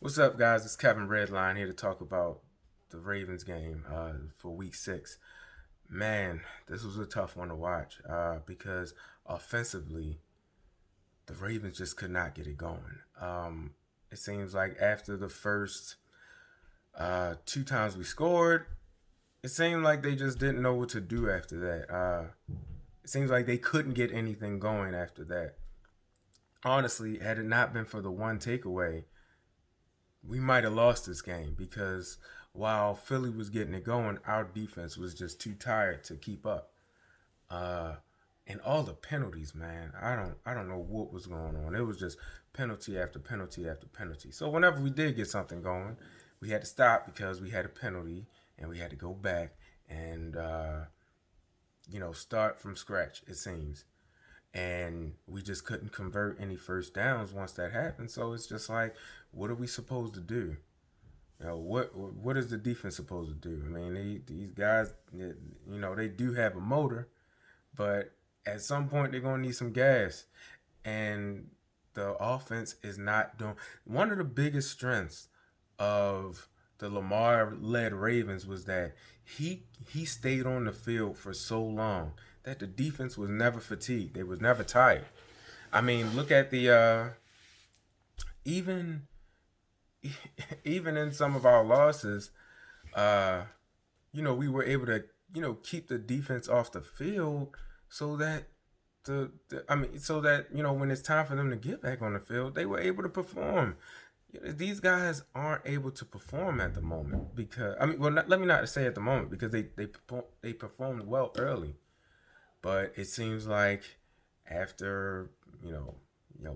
What's up, guys? It's Kevin Redline here to talk about the Ravens game for Week 6. Man, this was a tough one to watch because offensively, the Ravens just could not get it going. It seems like after the first two times we scored, it seemed like they just didn't know what to do after that. It seems like they couldn't get anything going after that. Honestly, had it not been for the one takeaway, we might have lost this game because while Philly was getting it going, our defense was just too tired to keep up. Uh, and all the penalties, man, I don't know what was going on. It was just penalty after penalty after penalty. So whenever we did get something going, we had to stop because we had a penalty and we had to go back and start from scratch. It seems. And we just couldn't convert any first downs once that happened. So it's just like, what are we supposed to do? What is the defense supposed to do? I mean, these guys, they do have a motor, but at some point they're gonna need some gas, and the offense is not doing. One of the biggest strengths of the Lamar-led Ravens was that he stayed on the field for so long that the defense was never fatigued. They was never tired. I mean, look at the even even in some of our losses, uh, we were able to, keep the defense off the field so that so that, when it's time for them to get back on the field, they were able to perform. These guys aren't able to perform at the moment because let me not say at the moment because they performed well early, but it seems like after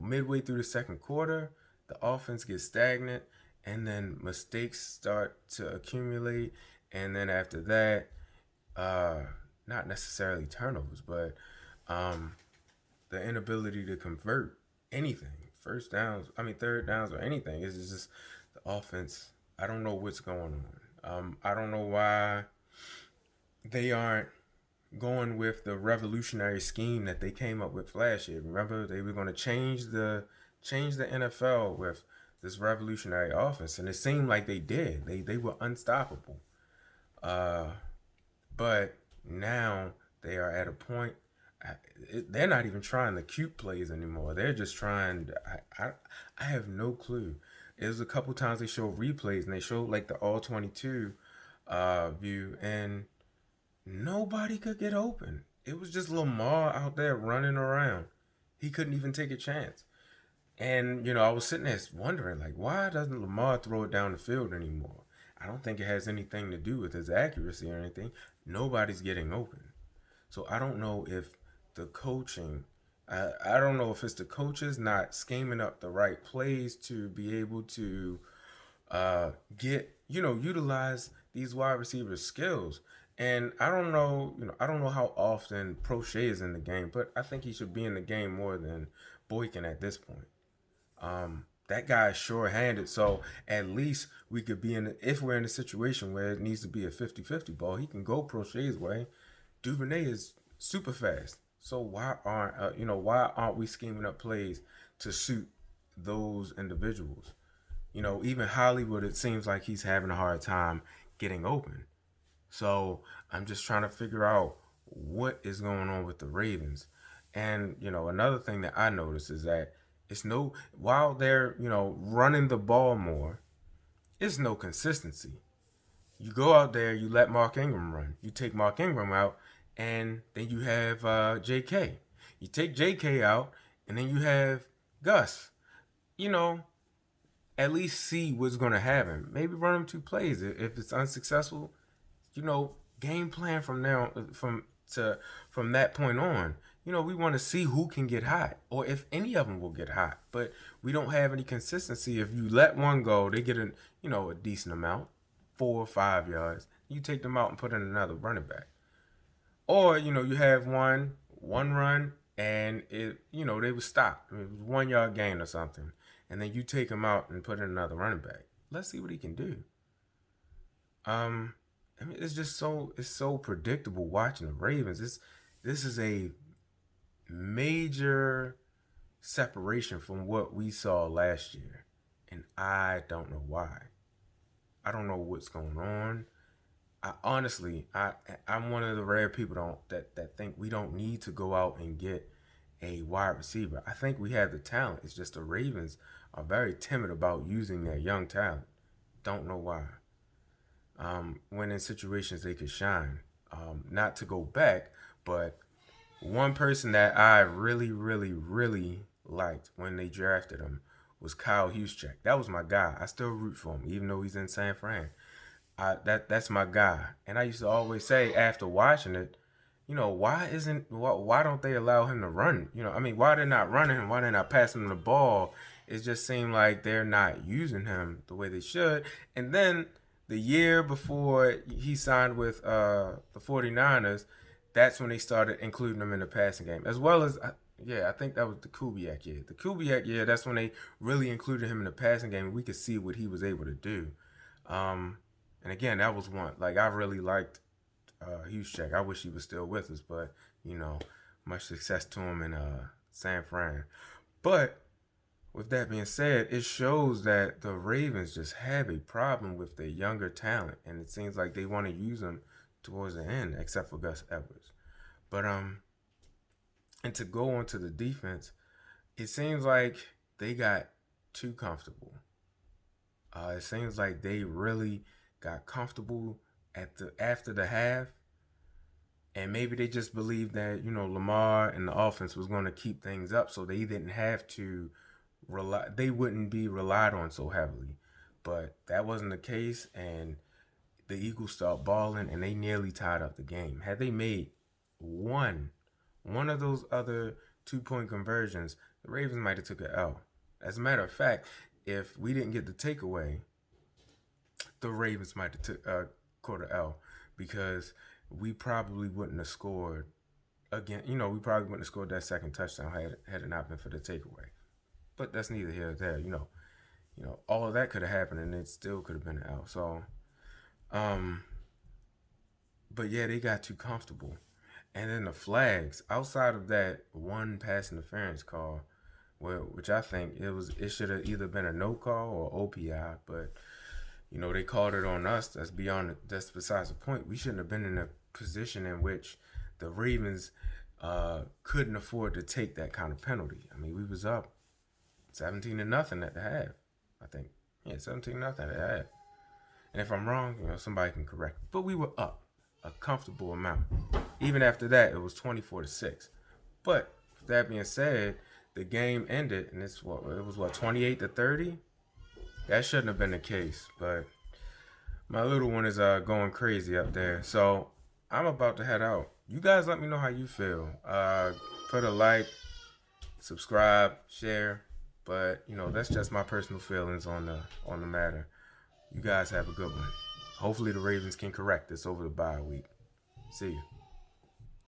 midway through the second quarter, the offense gets stagnant, and then mistakes start to accumulate, and then after that, uh, not necessarily turnovers, but um, the inability to convert anything, first downs, third downs or anything. It's just the offense. I don't know what's going on. I don't know why they aren't going with the revolutionary scheme that they came up with last year. Remember, they were going to change the NFL with this revolutionary offense, and it seemed like they did. They were unstoppable. Uh, but now they are at a point. They're not even trying the cute plays anymore. They're just trying. I have no clue. It was a couple times they showed replays and they showed like the all 22 view, and nobody could get open. It was just Lamar out there running around. He couldn't even take a chance. And, I was sitting there wondering, like, why doesn't Lamar throw it down the field anymore? I don't think it has anything to do with his accuracy or anything. Nobody's getting open. So I don't know if the coaching, I don't know if it's the coaches not scheming up the right plays to be able to utilize these wide receiver skills. And I don't know how often Prochet is in the game, but I think he should be in the game more than Boykin at this point. That guy is sure-handed, so at least we could be if we're in a situation where it needs to be a 50-50 ball, he can go Prochet's way. Duvernay is super fast. So why aren't we scheming up plays to suit those individuals? Even Hollywood, it seems like he's having a hard time getting open. So I'm just trying to figure out what is going on with the Ravens. And another thing that I noticed is that it's no while they're running the ball more, it's no consistency. You go out there, you let Mark Ingram run. You take Mark Ingram out, and then you have J.K. You take J.K. out, and then you have Gus. You know, at least see what's going to happen. Maybe run him two plays. If it's unsuccessful, game plan from now from that point on. We want to see who can get hot or if any of them will get hot. But we don't have any consistency. If you let one go, they get a decent amount, 4 or 5 yards. You take them out and put in another running back. Or, you have one run and they would stop. It was 1 yard gain or something. And then you take him out and put in another running back. Let's see what he can do. It's so predictable watching the Ravens. This is a major separation from what we saw last year. and I don't know why. I don't know what's going on. I honestly, I'm one of the rare people that think we don't need to go out and get a wide receiver. I think we have the talent. It's just the Ravens are very timid about using their young talent. Don't know why. When in situations they could shine. Not to go back, but one person that I really, really, really liked when they drafted him was Kyle Juszczyk. That was my guy. I still root for him, even though he's in San Fran. That's my guy. And I used to always say after watching it, why don't they allow him to run? I mean, why they're not running him? Why they're not passing him the ball? It just seemed like they're not using him the way they should. And then the year before he signed with the 49ers, that's when they started including him in the passing game, as well as I think that was the Kubiak year. The Kubiak year, that's when they really included him in the passing game, and we could see what he was able to do. Um, and again, that was one. Like I really liked Juszczyk. I wish he was still with us, but you know, much success to him in San Fran. But with that being said, it shows that the Ravens just have a problem with their younger talent, and it seems like they want to use them towards the end, except for Gus Edwards. But and to go on to the defense, it seems like they got too comfortable. It seems like they really got comfortable at the after the half, and maybe they just believed that Lamar and the offense was going to keep things up, so they didn't have to rely. They wouldn't be relied on so heavily, but that wasn't the case, and the Eagles start balling, and they nearly tied up the game. Had they made one one of those other 2-point conversions, the Ravens might have took an L. As a matter of fact, if we didn't get the takeaway, the Ravens might have took caught an L because we probably wouldn't have scored again. We probably wouldn't have scored that second touchdown had it not been for the takeaway. But that's neither here nor there. All of that could have happened, and it still could have been an L. So, um, but yeah, they got too comfortable. And then the flags outside of that one pass interference call, which I think it should have either been a no call or OPI, but they called it on us. That's besides the point. We shouldn't have been in a position in which the Ravens couldn't afford to take that kind of penalty. I mean, we was up 17-0 at the half. I think, 17-0 at the half. And if I'm wrong, somebody can correct me. But we were up a comfortable amount. Even after that, it was 24-6. But with that being said, the game ended, and it was 28-30. That shouldn't have been the case, but my little one is going crazy up there. So I'm about to head out. You guys let me know how you feel. Put a like, subscribe, share. But that's just my personal feelings on the matter. You guys have a good one. Hopefully the Ravens can correct this over the bye week. See you.